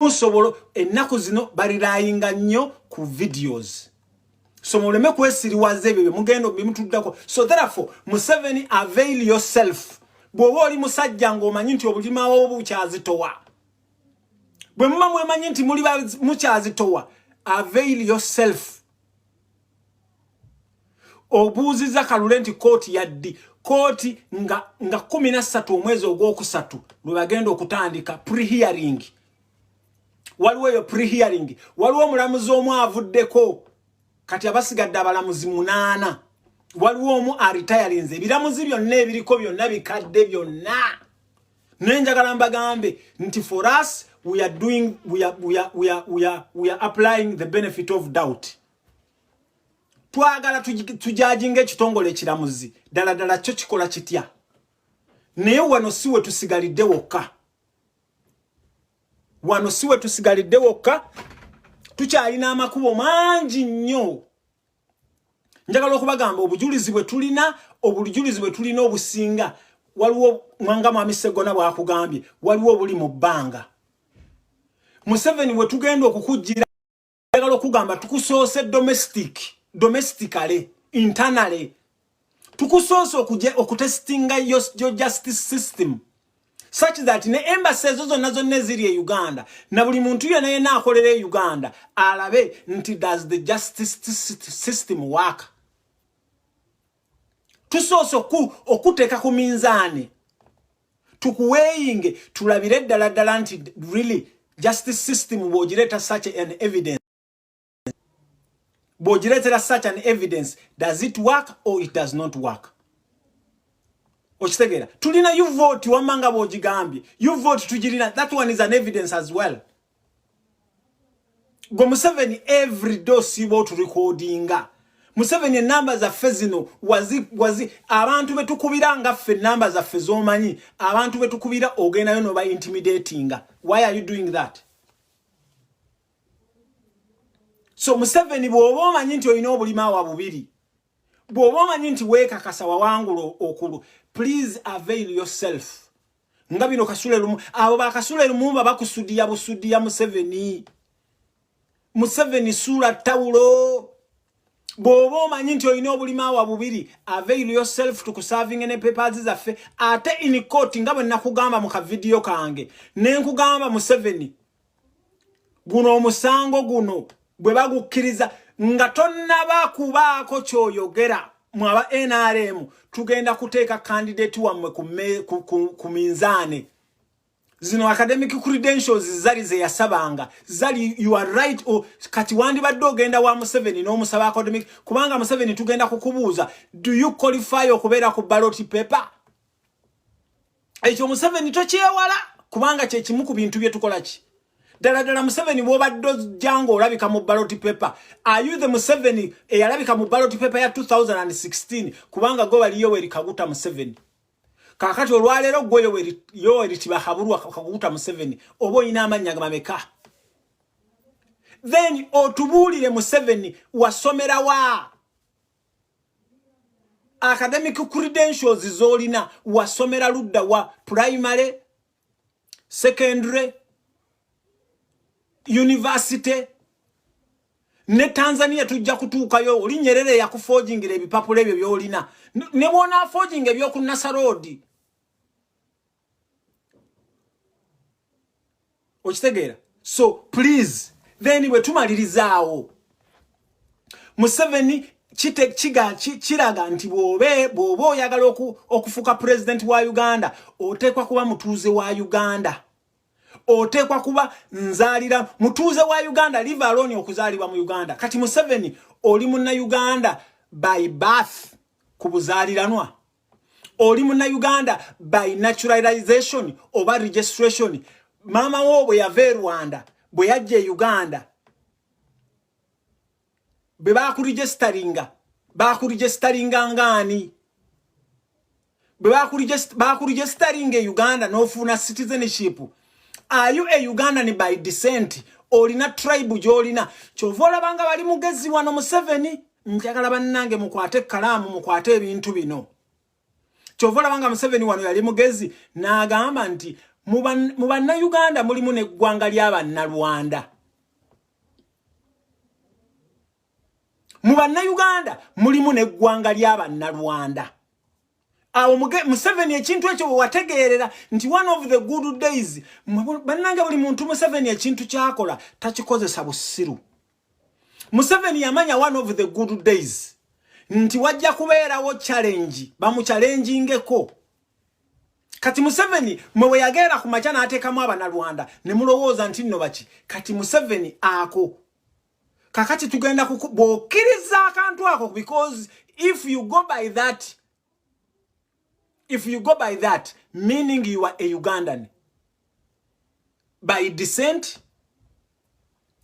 musobolo ennaku zino balilayinga nnyo ku videos. So muleme kwesiriwaze bebe mugendo bimutuddako. So therefore Museveni avail yourself. Bwoba oli musajja ng'omanyi nti obulima obukyazitowa. Bwe muba mwemanyi nti muli mukyazitowa, avail yourself. Obuuziza Kalule nti kooti yaddi. Kooti nga 13 omwezi ogwokusatu lwe bagenda okutandika pre-hearing. Waliwo yo pre-hearing. Waliwo omulamuzi omu avuddeko. Kati abasigadde abalamuzi 8. Waliwo omu aritayalinze. Ebiramuzi byonna ebiriko byonna bikadde byonna. Nenjagala mbagambe nti for us we are applying the benefit of doubt. Twagala tujajinge ekitongole ekiramuzi. Dala kyo kikola kitya. Naye wano siwe tusigalidde wokka. Wano siwe tusigalidde wokka. Tukyalina amakubo mangi nnyo. Njagala okubagamba obujulizi bwe tulina obusinga. Waliwo Mwanga Mwami Sseggona bw'akugambye, waliwo obuli mu bbanga. Museveni bwe tugenda okukujjira, njagala okugamba tukusoose domestically, internally. Tukusoose okutestinga your justice system. Such that ne embassy zonna eziri e Uganda na buli muntu yenna akolera e Uganda alabe nti does the justice system work. Tusoose okuteeka ku minzaani tukuweeyinge tulabire ddala nti really justice system bw'ogireeta such an evidence. Bw'ogireetera such an evidence, does it work or it does not work? Ochitegera tulina you vote wamanga bw'ogigambye, you vote tugirina, that one is an evidence as well. Go Museveni every dose you vote recordinga. Museveni numbers za fezino wazi abantu betukubiranga ffe numbers za fezomanyi, abantu betukubira ogenda yo no by intimidatinga. Why are you doing that? So Museveni bw'oba omanyi nti olina obulima wa bubiri, bw'oba omanyi nti weekakasa wawangulo okulu, please avail yourself. Nga bino Kasule Lumumba, abo ba Kasule Lumumba bakusudiya busudiya Museveni sula tawulo. Bw'oba omanyi nti olina obulima wa bubiri, avail yourself to serving ene papers zaffe. Ate in court nga bwe nakugamba mu ka video kange, ne nkugamba Museveni guno omusango guno bwe bagukkiriza nga tonnaba kubaako kyoyogera mu aba NRM, tugenda kuteeka candidate wammwe ku minzaane. Zino academic credentials zali ze yasabanga. Zali you are right kati wandibadde ogenda wa Museveni n'omusaba academic kubanga Museveni tugenda kukubuuza, do you qualify okubeera ku ballot paper? Ekyo Museveni tokyewala kubanga kye kimu ku bintu bye tukola ki. Dala Museveni bw'obadde jango olabika mu ballot paper. Are you the Museveni eyalabika mu ballot paper ya 2016 kubanga go bali Yoweri Kaguta Museveni? Kakati olwaleero gwe Yoweri tibahabulwa Kaguta Museveni oba olina amannya gameka. Then otubuulire Museveni wasomera wa academic credentials zolina wasomera ludda wa primary, secondary, university. Ne Tanzania tujja kutuukayo oli Nyerere yakuforgingira ebipapula ebyo byolina ne bona forging ebyo ku Nasa Road. Okitegera? So please, then we tumalirizawo Museveni kiraga nti bw'oba oyagala okufuka president wa Uganda oteekwa kuba mutuuze wa Uganda. Oteekwa kuba nzalira mutuuze wa Uganda, live alone okuzaalibwa mu Uganda. Kati Museveni oli munna Uganda by birth kubuzaaliranwa. Oli munna Uganda by naturalization oba registration. Mama wo bwe yava Rwanda bwe yajja Uganda be bakuregisteringa ngani? Be bakuregisteringa Uganda n'ofuna citizenship. Are you a Ugandan by descent? Olina tribe gyolina. Chovola banga bali mugezi wano Museveni. Njagala bannange mukwate kalamu mukwate ebintu bino. Chovola banga Museveni wano yali mugezi n'agamba nti mu bannayuganda mulimu n'eggwanga ly'abannalwanda. Mu bannayuganda mulimu n'eggwanga ly'abannalwanda. Awo Museveni ekintu ekyo wategeerera nti one of the good days bannange buli muntu Museveni ekintu kyakola takikozesa busiru. Museveni yamanya one of the good days nti wajja kubeerawo challenge bamuchallengingeko. Kati Museveni mwe yagera ku macha n'ateekamu abannalwanda ne mulowooza nti nno baki kati Museveni ako kakati tugenda bw'okkiriza akantu ako because if you go by that meaning you are a Ugandan by descent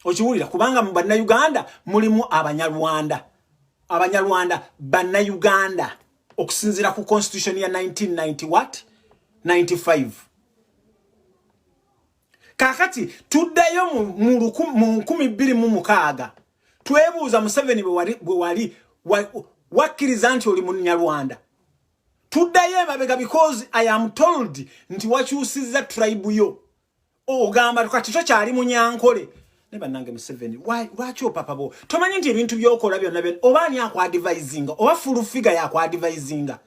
okiwulira kubanga mu bannayuganda mulimu abanyarwanda bannayuganda okusinzira ku constitution ya 1995 kakati tuddayo mu 2006 twebuuza Museveni bwe wali wakkiriza nti oli munyarwanda tuddayo emabega because I am told nti wakyusizza tribe yo ogamba kati kyali munyankole ne bannange Museveni lwaki opapa bo tomanyi nti ebintu byokola byonna obaani akwadvisinga oba full figure yakwadvisinga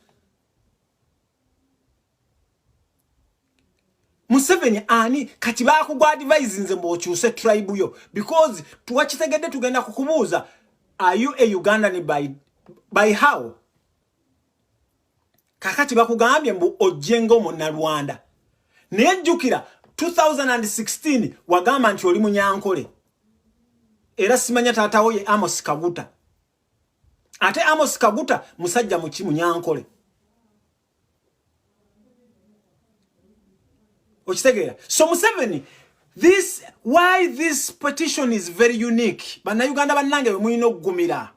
Museveni ani kati bakugwa advisinze mbokyuse tribe yo because tuwakitegedde tugenda kukubuuza are you a Ugandan by how kakati bakugambye mbu ojjengo munnalwanda nejjukira 2016 wagamba nti oli munyankole era simanya taatawo ye Amos Kaguta ate Amos Kaguta musajja muki munyankole okitegeera so Museveni why this petition is very unique bannayuganda bannange bwe muyina okugumira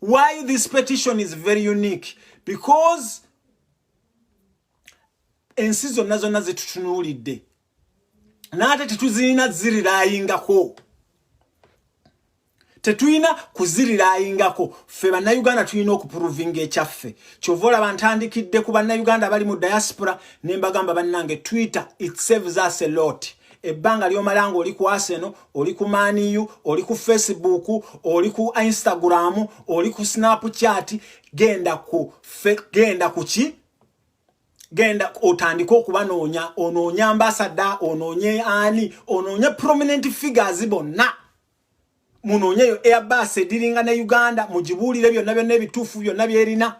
why this petition is very unique because ensi zonna zonna zetutunuulidde naate tetuzirina zirirayingako tetuyina kuzirirayingako ffe bannayuganda tulina okupuruvinga ekyaffe kyova olaba ntandikidde ku bannayuganda bali mu diaspora ne mbagamba bannange Twitter it saves us a lot ebbanga lyomalanga oli ku Arsenal oli ku Man U oli ku Facebook oli ku Instagram oli ku Snapchat genda otandika okubanoonya onoonya ambassador onoonye ani onoonye prominent figures bonna munoonyeyo Airbus ediringa ne Uganda mugibuulire byonna ebituufu byonna byerina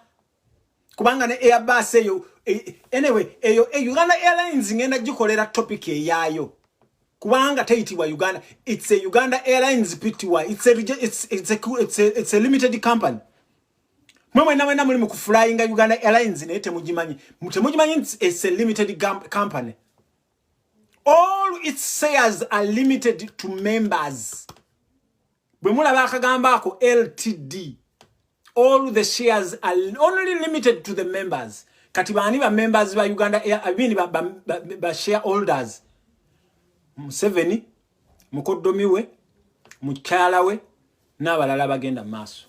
kubanga ne Airbus eyo anyway eyo Uganda Airlines ngenda gikolera topic eyaayo kubanga tayitibwa Uganda it's a Uganda Airlines Pty it's a limited company mwe na muli mu flying Uganda Airlines ne temugimanyi it's a limited company all its shares are limited to members bwe mulaba akagamba ako LTD all the shares are only limited to the members kati baani ba members ba Uganda abini ba shareholders Museveni mukoddomi we mukyala we n'abalala bagenda maaso